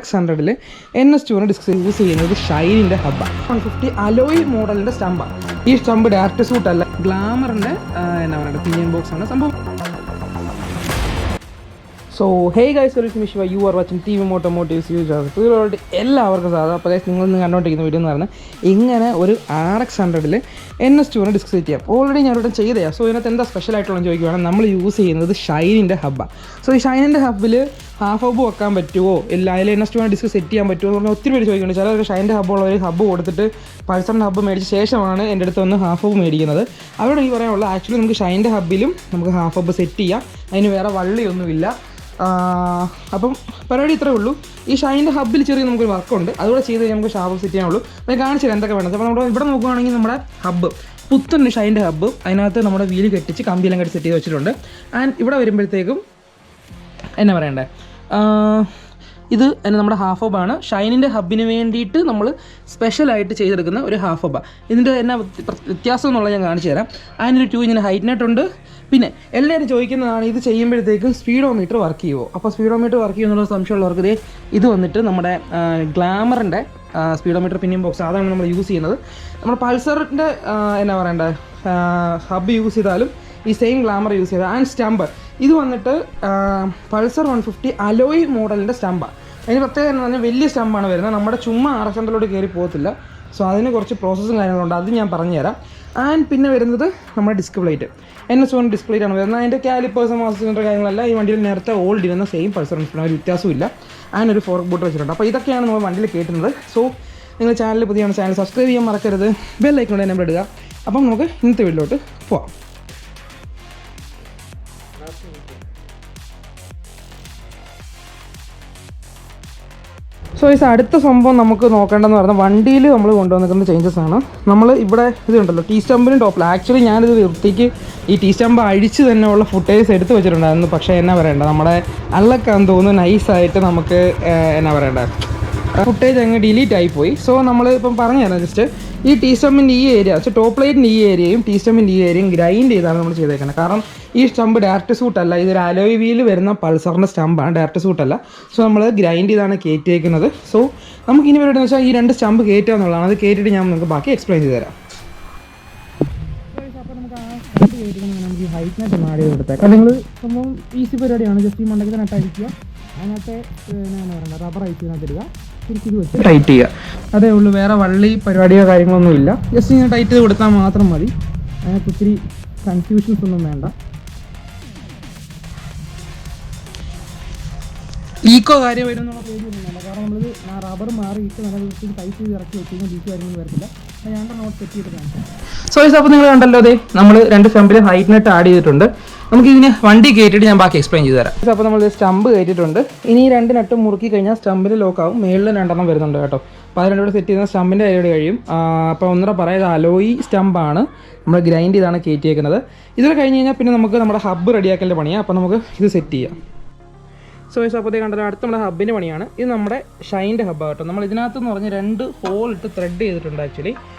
600 NS2 disk use ചെയ്യുന്നത് ഷൈനിൻ്റെ ഹബ്ബാണ്. 150 alloy മോഡലിൻ്റെ സ്റ്റമ്പാണ്. ഈ stump direct suit അല്ല, ഗ്ലാമറിൻ്റെ എന്നാ പറയുക പിനിയൻ ബോക്സ് ആണ് സംഭവം. So hey guys, welcome to you are watching team automotives use. എല്ലാവർക്കും സാധാരണ അപ്പോൾ ഗൈസ് നിങ്ങൾ ഇന്ന് കണ്ടുകൊണ്ടിരിക്കുന്ന വീഡിയോ എന്ന് പറഞ്ഞാൽ ഇങ്ങനെ ഒരു RX100 NS2 ഡിസ്ക് സെറ്റ് ചെയ്യാം. ഓൾറെഡി ഞാൻ ഇവിടെ ചെയ്തതാണ്. സോ ഇതിനകത്ത് എന്താ സ്പെഷ്യൽ ആയിട്ടുള്ള ചോദിക്കുകയാണെങ്കിൽ നമ്മൾ യൂസ് ചെയ്യുന്നത് ഷൈനിൻ്റെ ഹബ്ബാണ്. സോ ഈ ഷൈനിൻ്റെ ഹബ്ബിൽ ഹാഫ് ഹബ്ബ് വെക്കാൻ പറ്റുമോ, ഇല്ല അതിൽ NS2 ഡിസ്ക് സെറ്റ് ചെയ്യാൻ പറ്റുമോ എന്ന് പറഞ്ഞാൽ ഒത്തിരി പേര് ചോദിക്കുന്നുണ്ട്. ചിലർക്ക് ഷൈനിൻ്റെ ഹബ്ബുള്ള ഒരു ഹബ്ബ് കൊടുത്തിട്ട് പൾസറിൻ്റെ ഹബ്ബ് മേടിച്ച ശേഷമാണ് എൻ്റെ അടുത്ത് വന്ന് ഹാഫ് ഹബ്ബ് മേടിക്കുന്നത്. അവിടെ എനിക്ക് പറയാനുള്ളത് ആക്ച്വലി നമുക്ക് ഷൈനിൻ്റെ ഹബ്ബിലും നമുക്ക് ഹാഫ് ഹബ്ബ് സെറ്റ് ചെയ്യാം. അതിന് വേറെ വള്ളിയൊന്നുമില്ല. അപ്പം പരിപാടി ഇത്രേ ഉള്ളൂ. ഈ ഷൈനിൻ്റെ ഹബ്ബിൽ ചെറിയ നമുക്കൊരു വർക്കുണ്ട്, അതുകൂടെ ചെയ്ത് കഴിഞ്ഞാൽ നമുക്ക് ഷാപ്പ് സെറ്റ് ചെയ്യാനുള്ളൂ. അത് കാണിച്ചില്ല എന്തൊക്കെ വേണം. അപ്പോൾ നമ്മുടെ ഇവിടെ നോക്കുകയാണെങ്കിൽ നമ്മുടെ ഹബ്ബ് പുത്തൻ ഷൈനിൻ്റെ ഹബ്ബ്, അതിനകത്ത് നമ്മുടെ വീല് കെട്ടിച്ച് കമ്പിയെല്ലാം കെട്ടി സെറ്റ് ചെയ്ത് വെച്ചിട്ടുണ്ട്. ആൻഡ് ഇവിടെ വരുമ്പോഴത്തേക്കും എന്നാ പറയണ്ടേ, ഇത് നമ്മുടെ ഹാഫ് ഹബ്ബാണ്. ഷൈനിൻ്റെ ഹബ്ബിന് വേണ്ടിയിട്ട് നമ്മൾ സ്പെഷ്യലായിട്ട് ചെയ്തെടുക്കുന്ന ഒരു ഹാഫ് ഹബ്ബാണ്. ഇതിൻ്റെ എന്നാ വ്യത്യാസം എന്നുള്ളത് ഞാൻ കാണിച്ചു തരാം. അതിനൊരു 2 ഇഞ്ചിന് ഹൈറ്റ് നെറ്റ് ഉണ്ട്. പിന്നെ എല്ലാവരും ചോദിക്കുന്നതാണ് ഇത് ചെയ്യുമ്പോഴത്തേക്കും സ്പീഡോമീറ്റർ വർക്ക് ചെയ്യുമോ. അപ്പോൾ സ്പീഡോമീറ്റർ വർക്ക് ചെയ്യുമെന്നുള്ള സംശയമുള്ളവർക്ക് ഇത് വന്നിട്ട് നമ്മുടെ ഗ്ലാമറിൻ്റെ സ്പീഡോമീറ്റർ പിന്നിയൻ ബോക്സ്, അതാണ് നമ്മൾ യൂസ് ചെയ്യുന്നത്. നമ്മുടെ പൾസറിൻ്റെ എന്നാ പറയണ്ടേ ഹബ്ബ് യൂസ് ചെയ്താലും ഈ സെയിം ഗ്ലാമർ യൂസ് ചെയ്താൽ. ആൻഡ് സ്റ്റമ്പ് ഇത് വന്നിട്ട് പൾസർ 150 അലോയ് മോഡലിൻ്റെ സ്റ്റമ്പാണ്. അതിന് പ്രത്യേകം എന്ന് പറഞ്ഞാൽ വലിയ സ്റ്റമ്പാണ് വരുന്നത്. നമ്മുടെ ചുമ്മാ RX100 കയറി പോകത്തില്ല. സോ അതിന് കുറച്ച് പ്രോസസ്സും കാര്യങ്ങളുണ്ട്, അത് ഞാൻ പറഞ്ഞുതരാം. ആൻഡ് പിന്നെ വരുന്നത് നമ്മുടെ disk plate NS1 disk plate ആണ് വരുന്നത്. അതിൻ്റെ കാലിപ്പേഴ്സും മാസ്റ്റർ കാര്യങ്ങളല്ല ഈ വണ്ടിയിൽ നേരത്തെ ഓൾഡ് ഇരുന്ന സെയിം പൾസർ ഒരു വ്യത്യാസമില്ല. ആൻഡ് ഒരു ഫോർക്ക് ബോട്ട് വെച്ചിട്ടുണ്ട്. അപ്പോൾ ഇതൊക്കെയാണ് നമ്മൾ വണ്ടിയിൽ കേട്ടുന്നത്. സോ നിങ്ങൾ ചാനൽ പുതിയാണ്, ചാനൽ സബ്സ്ക്രൈബ് ചെയ്യാൻ മറക്കരുത്, ബെൽ ഐക്കൺ നമ്പർ ഇടുക. അപ്പം നമുക്ക് ഇന്നത്തെ വീട്ടിലോട്ട് പോവാം. സോ ഈ അടുത്ത സംഭവം നമുക്ക് നോക്കേണ്ടതെന്ന് പറഞ്ഞാൽ വണ്ടിയിൽ നമ്മൾ കൊണ്ടുവന്നിരിക്കുന്ന ചേഞ്ചസ് ആണ്. നമ്മൾ ഇവിടെ ഇതുണ്ടല്ലോ ടീ സ്റ്റമ്പിനും ടോപ്പിൽ. ആക്ച്വലി ഞാനിത് വൃത്തിക്ക് ഈ ടീ സ്റ്റമ്പ് അഴിച്ച് തന്നെ ഉള്ള ഫുട്ടേജ് എടുത്ത് വെച്ചിട്ടുണ്ടായിരുന്നു. പക്ഷേ എന്നാ പറയണ്ട, നമ്മുടെ അള്ളക്കാന്ന് തോന്നുന്നു നൈസായിട്ട് നമുക്ക് എന്നാ പറയണ്ട ഫുട്ടേജ് അങ്ങ് ഡിലീറ്റ് ആയിപ്പോയി. സോ നമ്മൾ ഇപ്പം പറഞ്ഞു തരാം ജസ്റ്റ് ഈ ടീ സ്റ്റമ്പിൻ്റെ ഈ ഏരിയ ടോപ്പ് ലൈറ്റിൻ്റെ ഈ ഏരിയയും ടീ സ്റ്റമ്പിൻ്റെ ഈ ഏരിയയും ഗ്രൈൻഡ് ചെയ്താണ് നമ്മൾ ചെയ്തേക്കുന്നത്. കാരണം ഈ സ്റ്റമ്പ് ഡയറക്റ്റ് സൂട്ടല്ല, ഇതൊരു അലോയ് വീൽ വരുന്ന പൾസറിൻ്റെ സ്റ്റമ്പാണ്, ഡയറക്റ്റ് സൂട്ടല്ല. സോ നമ്മൾ ഗ്രൈൻഡ് ചെയ്താണ് കയറ്റിയേക്കുന്നത്. സോ നമുക്ക് ഇനി വരുന്നത് വെച്ചാൽ ഈ 2 സ്റ്റമ്പ് കയറ്റുക എന്നുള്ളതാണ്. അത് കയറ്റിയിട്ട് ഞാൻ നിങ്ങൾക്ക് ബാക്കി എക്സ്പ്ലെയിൻ ചെയ്ത് തരാം. അപ്പോൾ നമുക്ക് ഈ ഹൈറ്റ് നെറ്റ് ഒന്ന് ആഡ് ചെയ്ത് കൊടുത്തേക്കാം. നിങ്ങൾ സംഭവം ഈസി പരിപാടിയാണ്. ജസ്റ്റ് ഈ മണ്ടയ്ക്ക് നട്ട് അടിക്കുക, അതിനകത്ത് എന്നാ പറയുക റബ്ബർ ഐസിനകത്ത് ഇടുക, തിരിച്ച് ഇത് വെച്ച് ടൈറ്റ് ചെയ്യുക. അതേ ഉള്ളൂ, വേറെ വള്ളി പരിപാടിയോ കാര്യങ്ങളൊന്നും ഇല്ല. ജസ്റ്റ് ഇങ്ങനെ ടൈറ്റ് ചെയ്ത് കൊടുത്താൽ മാത്രം മതി. അതിനകത്ത് ഒത്തിരി കൺഫ്യൂഷൻസ് ഒന്നും വേണ്ട. ലീക്കോ കാര്യം വരും എന്നുള്ള പേടിയൊന്നും വേണ്ട. കാരണം നമ്മളിത് റബ്ബർ മാറിയിട്ട് നല്ല രീതിയിൽ ടൈറ്റ് ചെയ്ത് ഇറക്കി വെച്ച് കഴിഞ്ഞാൽ ലീക്ക് കാര്യങ്ങൾ വരത്തില്ല. അപ്പോൾ ഞാൻ നോട്ട് സെറ്റ് ചെയ്ത് കാണിക്കാം. സോ അപ്പോൾ നിങ്ങൾ കണ്ടല്ലോ, അതെ നമ്മൾ 2 സ്റ്റമ്പിൽ ഹൈറ്റ് നെറ്റ് ആഡ് ചെയ്തിട്ടുണ്ട്. നമുക്ക് ഇതിനെ വണ്ടി കയറ്റിയിട്ട് ഞാൻ ബാക്കി എക്സ്പ്ലെയിൻ ചെയ്ത് തരാം. അപ്പോൾ നമ്മൾ സ്റ്റമ്പ് കയറ്റിയിട്ടുണ്ട്. ഇനി 2 നെട്ടും മുറുക്കി കഴിഞ്ഞാൽ സ്റ്റമ്പിൽ ലോക്കാവും. മേളിൽ 2 വരുന്നുണ്ട് കേട്ടോ. അപ്പോൾ അത് 2 കൂടെ സെറ്റ് ചെയ്യുന്ന സ്റ്റമ്പിൻ്റെ പരിപാടി കഴിയും. അപ്പോൾ ഒന്നര പറയുന്നത് അലോയി സ്റ്റമ്പാണ്, നമ്മൾ ഗ്രൈൻഡ് ചെയ്താണ് കയറ്റിയേക്കുന്നത്. ഇതിൽ കഴിഞ്ഞ് കഴിഞ്ഞാൽ പിന്നെ നമുക്ക് നമ്മുടെ ഹബ്ബ് റെഡിയാക്കലിൻ്റെ പണിയാണ്. അപ്പോൾ നമുക്ക് ഇത് സെറ്റ് ചെയ്യാം. സോ അപ്പോൾ കണ്ടല്ലോ, അടുത്ത നമ്മുടെ ഹബ്ബിൻ്റെ പണിയാണ്. ഇത് നമ്മുടെ ഷൈൻ്റെ ഹബ്ബാണ് കേട്ടോ. നമ്മൾ ഇതിനകത്തെന്ന് പറഞ്ഞ് 2 ഹോൾ ഇട്ട് ത്രെഡ് ചെയ്തിട്ടുണ്ട്. ആക്ച്വലി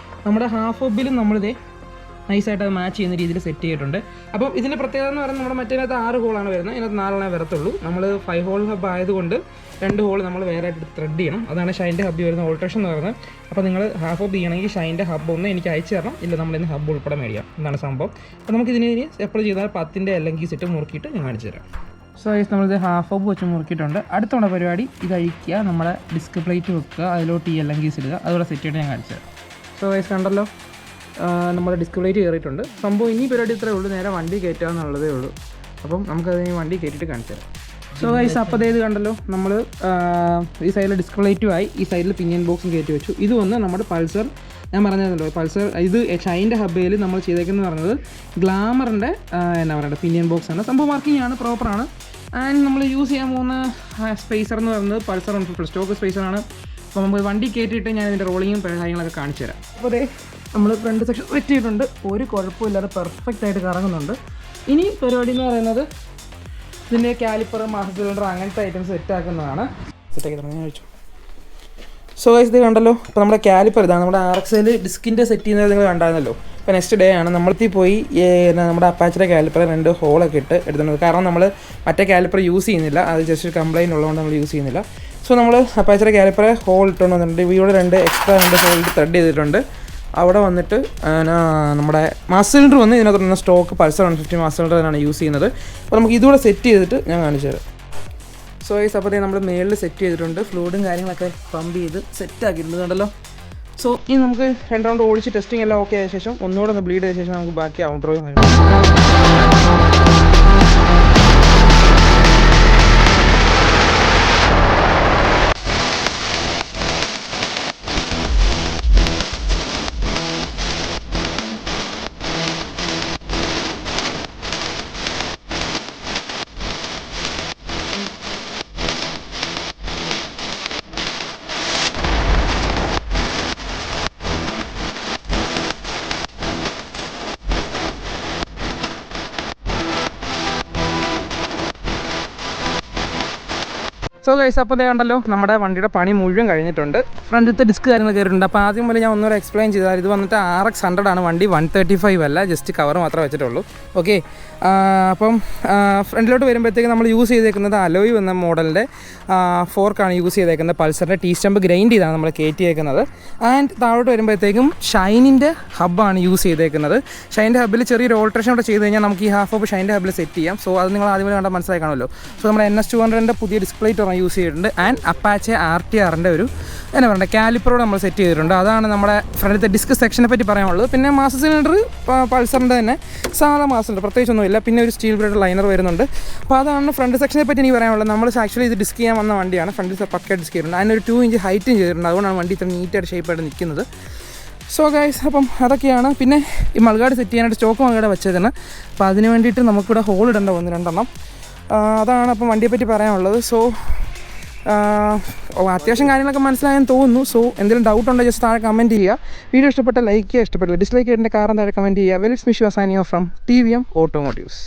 നമ്മുടെ ഹാഫ് ഹബ്ബിലും നമ്മളിതേ നൈസായിട്ട് അത് മാച്ച് ചെയ്യുന്ന രീതിയിൽ സെറ്റ് ചെയ്തിട്ടുണ്ട്. അപ്പം ഇതിൻ്റെ പ്രത്യേകത എന്ന് പറയുന്നത് നമ്മുടെ മറ്റേതിനകത്ത് 6 ഹോളാണ് വരുന്നത്, ഇതിനകത്ത് 4 വരത്തുള്ളൂ. നമ്മൾ 5 ഹോൾ ഹബ്ബ് ആയതുകൊണ്ട് 2 ഹോൾ നമ്മൾ വേറെ ആയിട്ട് ത്രെഡ് ചെയ്യണം. അതാണ് ഷൈൻ്റെ ഹബ്ബിൽ വരുന്ന ഓൾട്രേഷൻ എന്ന് പറയുന്നത്. അപ്പോൾ നിങ്ങൾ ഹാഫ് ഹബ്ബ് ചെയ്യണമെങ്കിൽ ഷൈൻ്റെ ഹബ്ബ് ഒന്ന് എനിക്ക് അയച്ചു തരണം, ഇല്ല നമ്മളിന്ന് ഹബ്ബ് ഉൾപ്പെടെ മേടിക്കാം. എന്താണ് സംഭവം. അപ്പോൾ നമുക്ക് ഇതിന് എപ്പോഴും ചെയ്താൽ 10ൻ്റെ അല്ലെങ്കിൽ സെറ്റ് മുറുക്കിയിട്ട് ഞാൻ കാണിച്ചു തരാം. സോ നമ്മളിത് ഹാഫ് ഹബ്ബ് വെച്ച് മുറുക്കിയിട്ടുണ്ട്. അടുത്തുള്ള പരിപാടി ഇത് അഴിക്കുക, നമ്മുടെ ഡിസ്ക് പ്ലേറ്റ് വെക്കുക, അതിലോട്ട് ഈ എല്ലങ്കീസ് ഇടുക, അതുകൂടെ സെറ്റ് ചെയ്തിട്ട് ഞാൻ കാണിച്ചു തരാം. സോ കണ്ടല്ലോ, നമ്മുടെ ഡിസ്ക് പ്ലേറ്റ് കയറിയിട്ടുണ്ട്. സംഭവം ഇനി പരിപാടി ഇത്രയേ ഉള്ളൂ, നേരെ വണ്ടി കയറ്റുക എന്നുള്ളതേ ഉള്ളൂ. അപ്പം നമുക്കതിന് വണ്ടി കയറ്റിയിട്ട് കാണിച്ചു തരാം. സോ അപ്പോൾ ഇത് കണ്ടല്ലോ, നമ്മൾ ഈ സൈഡിൽ ഡിസ്ക് പ്ലേറ്റും ആയി, ഈ സൈഡിൽ പിനിയൻ ബോക്സും കയറ്റി വെച്ചു. ഇത് വന്ന് നമ്മുടെ പൾസർ, ഞാൻ പറഞ്ഞതല്ലോ പൾസർ, ഇത് ഷൈൻ്റെ ഹബ്ബയിൽ നമ്മൾ ചെയ്തേക്കുന്നത് പറഞ്ഞത് ഗ്ലാമറിൻ്റെ എന്നാ പറയുക പിനിയൻ ബോക്സ് ആണ്. സംഭവം വർക്കിംഗ് ആണ്, പ്രോപ്പറാണ്. ആൻഡ് നമ്മൾ യൂസ് ചെയ്യാൻ പോകുന്ന സ്പേസർ എന്ന് പറയുന്നത് പൾസർ 150 സ്റ്റോക്ക് സ്പേസറാണ്. അപ്പോൾ നമുക്ക് വണ്ടി കയറ്റിയിട്ട് ഞാൻ ഇതിൻ്റെ റോളിങ്ങും കാര്യങ്ങളൊക്കെ കാണിച്ചു തരാം. അപ്പോൾ അതേ നമ്മൾ ഫ്രണ്ട് സെക്ഷൻ സെറ്റ് ചെയ്തിട്ടുണ്ട്, ഒരു കുഴപ്പമില്ലാതെ പെർഫെക്റ്റ് ആയിട്ട് കറങ്ങുന്നുണ്ട്. ഇനി പരിപാടി എന്ന് പറയുന്നത് ഇതിൻ്റെ കാലിപ്പർ, മാസ്റ്റർ സിലിണ്ടർ അങ്ങനത്തെ ഐറ്റംസ് സെറ്റാക്കുന്നതാണ്. സെറ്റാക്കി തുടങ്ങി കഴിച്ചു. സോ ഇത് കണ്ടല്ലോ, ഇപ്പോൾ നമ്മുടെ കാലിപ്പർ ഇതാണ്. നമ്മുടെ RXൽ ഡിസ്കിൻ്റെ സെറ്റ് ചെയ്യുന്നത് നിങ്ങൾ കണ്ടായിരുന്നല്ലോ. ഇപ്പോൾ നെക്സ്റ്റ് ഡേ ആണ് നമ്മളിൽ പോയി നമ്മുടെ അപ്പാച്ചിയുടെ കാലിപ്പർ 2 ഹോളൊക്കെ ഇട്ട് എടുത്തിട്ടുണ്ട്. കാരണം നമ്മൾ മറ്റേ കാലിപ്പർ യൂസ് ചെയ്യുന്നില്ല, അത് ജസ്റ്റ് കംപ്ലൈൻറ്റ് ഉള്ളതുകൊണ്ട് നമ്മൾ യൂസ് ചെയ്യുന്നില്ല. സോ നമ്മൾ അപ്പാച്ചയുടെ കാലിപ്പറെ ഹോൾ ഇട്ടുകൊണ്ട് വന്നിട്ടുണ്ട്. ഇവിടെ 2 എക്സ്ട്രാ 2 ഹോൾ ത്രെഡ് ചെയ്തിട്ടുണ്ട്. അവിടെ വന്നിട്ട് നമ്മുടെ മാസ് സിലിണ്ടർ വന്ന് ഇതിനകത്തുള്ള സ്റ്റോക്ക് പൾസർ 150 മാസ് സിലിണ്ടർ തന്നെയാണ് യൂസ് ചെയ്യുന്നത്. അപ്പോൾ നമുക്ക് ഇതുകൂടെ സെറ്റ് ചെയ്തിട്ട് ഞാൻ കാണിച്ചു തരാം. സോ ഈ സപ്പോർട്ട് നമ്മൾ മേളിൽ സെറ്റ് ചെയ്തിട്ടുണ്ട്. ഫ്ലൂയിഡും കാര്യങ്ങളൊക്കെ പമ്പ് ചെയ്ത് സെറ്റ് ആക്കിയിട്ടുണ്ട് കണ്ടല്ലോ. സോ ഇനി നമുക്ക് 2 റൗണ്ട് ഓടിച്ച് ടെസ്റ്റിംഗ് എല്ലാം ഓക്കെ ആയ ശേഷം ഒന്നുകൂടെ ഒന്ന് ബ്ലീഡ് ചെയ്ത ശേഷം നമുക്ക് ബാക്കി ഔട്ട്ഡ്രോയും സോ ഗൈസ്, അപ്പോൾ കണ്ടല്ലോ നമ്മുടെ വണ്ടിയുടെ പണി മുഴുവൻ കഴിഞ്ഞിട്ടുണ്ട്. ഫ്രണ്ടിലത്തെ ഡിസ്ക് കാര്യങ്ങൾ കയറിയിട്ടുണ്ട്. അപ്പോൾ ആദ്യം പോലെ ഞാൻ ഒന്നുകൂടെ എക്സ്പ്ലെയിൻ ചെയ്താൽ, ഇത് വന്നിട്ട് RX100 ആണ് വണ്ടി, 135 അല്ല, ജസ്റ്റ് കവർ മാത്രമേ വെച്ചിട്ടുള്ളൂ. ഓക്കെ, അപ്പം ഫ്രണ്ടിലോട്ട് വരുമ്പോഴത്തേക്ക് നമ്മൾ യൂസ് ചെയ്തേക്കുന്നത് അലോയ് എന്ന മോഡലിൻ്റെ ഫോർക്കാണ് യൂസ് ചെയ്തേക്കുന്നത്. പൾസറിൻ്റെ ടീ സ്റ്റമ്പ് ഗ്രൈൻഡ് ചെയ്താണ് നമ്മൾ കയറ്റിയേക്കുന്നത്. ആൻഡ് താഴോട്ട് വരുമ്പോഴത്തേക്കും ഷൈനിൻ്റെ ഹബ്ബാണ് യൂസ് ചെയ്തേക്കുന്നത്. ഷൈൻ്റെ ഹബ്ബിൽ ചെറിയൊരു ഓൾട്രേഷൻ കൂടെ ചെയ്ത് കഴിഞ്ഞാൽ നമുക്ക് ഈ ഹാഫ് ഓഫ് ഷൈൻ്റെ ഹബ്ബിൽ സെറ്റ് ചെയ്യാം. സോ അത് നിങ്ങൾ ആദ്യമേ കണ്ടാൽ മനസ്സിലായി കാണുമല്ലോ. സോ നമ്മുടെ NS200ൻ്റെ പുതിയ ഡിസ്പ്ലേറ്റ് യൂസ് ചെയ്തിട്ടുണ്ട്. ആൻഡ് അപ്പാച്ചെ RTRൻ്റെ ഒരു എന്നാ പറയുക കാലിപ്പറോട് നമ്മൾ സെറ്റ് ചെയ്തിട്ടുണ്ട്. അതാണ് നമ്മുടെ ഫ്രണ്ടിലത്തെ ഡിസ്ക് സെക്ഷനെ പറ്റി പറയാനുള്ളത്. പിന്നെ മാസ് സിലിണ്ടർ പൾസറിൻ്റെ തന്നെ സാധാ മാസ് സിലിണ്ടർ, പ്രത്യേകിച്ചൊന്നുമില്ല. പിന്നെ ഒരു സ്റ്റീൽ ബ്ലേഡ് ലൈനർ വരുന്നുണ്ട്. അപ്പോൾ അതാണ് ഫ്രണ്ട് സെക്ഷനെ പറ്റി എനിക്ക് പറയാനുള്ളത്. നമ്മൾ ആക്ച്വലി ഇത് ഡിസ്ക് ചെയ്യാൻ വന്ന വണ്ടിയാണ്. ഫ്രണ്ടിൽ പക്ക ഡിസ്ക് ചെയ്തിട്ടുണ്ട്. അതിനൊരു 2 ഇഞ്ച് ഹൈറ്റും ചെയ്തിട്ടുണ്ട്. അതുകൊണ്ടാണ് വണ്ടി ഇത്ര നീറ്റായിട്ട് ഷേപ്പായിട്ട് നിൽക്കുന്നത്. സോ ഗൈസ്, അപ്പം അതൊക്കെയാണ്. പിന്നെ ഈ മൾഗാർഡ് സെറ്റ് ചെയ്യാനായിട്ട് സ്റ്റോക്ക് മൾഗാർഡ് വെച്ചതാണ്. അപ്പോൾ അതിന് വേണ്ടിയിട്ട് നമുക്കിവിടെ ഹോൾ ഇടേണ്ട വന്നു 2 എണ്ണം. അതാണ് അപ്പം വണ്ടിയെപ്പറ്റി പറയാനുള്ളത്. സോ അത്യാവശ്യം കാര്യങ്ങളൊക്കെ മനസ്സിലായെന്ന് തോന്നുന്നു. സോ എന്തെങ്കിലും ഡൗട്ട് ഉണ്ടെങ്കിൽ ജസ്റ്റ് താഴെ കമൻറ്റ് ചെയ്യുക. വീഡിയോ ഇഷ്ടപ്പെട്ട ലൈക്ക് ചെയ്യുക, ഇഷ്ടപ്പെട്ടില്ല ഡിസ്ലൈക്ക് ചെയ്യേണ്ട കാരണം താഴെ കമൻറ്റ് ചെയ്യുക. വെൽസ് മിഷ് signing off from TVM Automotives.